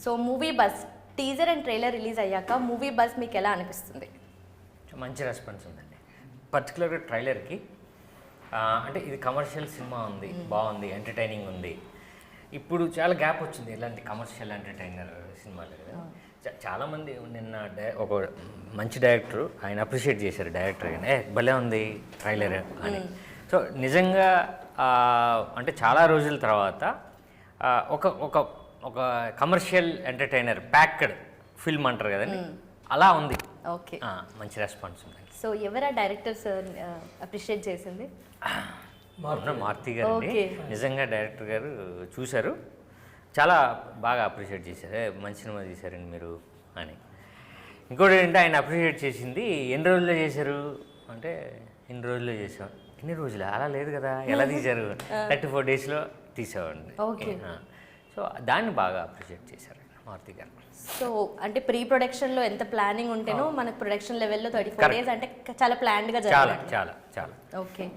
So movie bus teaser and trailer release అయ్యాక movie bus మీకు ఎలా అనిపిస్తుంది? మంచి రెస్పాన్స్ ఉందండి. పర్టికులర్గా ట్రైలర్కి అంటే ఇది కమర్షియల్ సినిమా ఉంది, బాగుంది, ఎంటర్టైనింగ్ ఉంది. ఇప్పుడు చాలా గ్యాప్ వచ్చింది ఇలాంటి కమర్షియల్ ఎంటర్టైనర్ సినిమాలు కదా. చాలామంది నిన్న ఒక మంచి డైరెక్టర్ ఆయన అప్రిషియేట్ చేశారు డైరెక్టర్ కానీ భలే ఉంది ట్రైలర్ అని. సో నిజంగా అంటే చాలా రోజుల తర్వాత ఒక ఒక ఒక కమర్షియల్ ఎంటర్టైనర్ ప్యాక్డ్ ఫిల్మ్ అంటారు కదండి, అలా ఉంది. ఓకే, మంచి రెస్పాన్స్ ఉంది. సో ఎవరా డైరెక్టర్స్ అప్రిషియేట్ చేసింది? మారుతి గారు నిజంగా డైరెక్టర్ గారు చూశారు, చాలా బాగా అప్రిషియేట్ చేశారు. మంచి సినిమా తీశారండి మీరు అని. ఇంకోటి ఏంటంటే ఆయన అప్రిషియేట్ చేసింది ఎన్ని రోజుల్లో చేశారు అంటే, ఇన్ని రోజుల్లో చేసాం. ఎన్ని రోజులు అలా లేదు కదా, ఎలా తీశారు 34 డేస్లో తీసామండి. సో దాన్ని బాగా అప్రిషియేట్ చేశారు మారుతి గారు. సో అంటే ప్రీ ప్రొడక్షన్లో ఎంత ప్లానింగ్ ఉంటేనో మనకు ప్రొడక్షన్ లెవెల్లో 34 డేస్ అంటే చాలా ప్లాన్డ్గా జరగాలి. చాలా చాలా చాలా. ఓకే.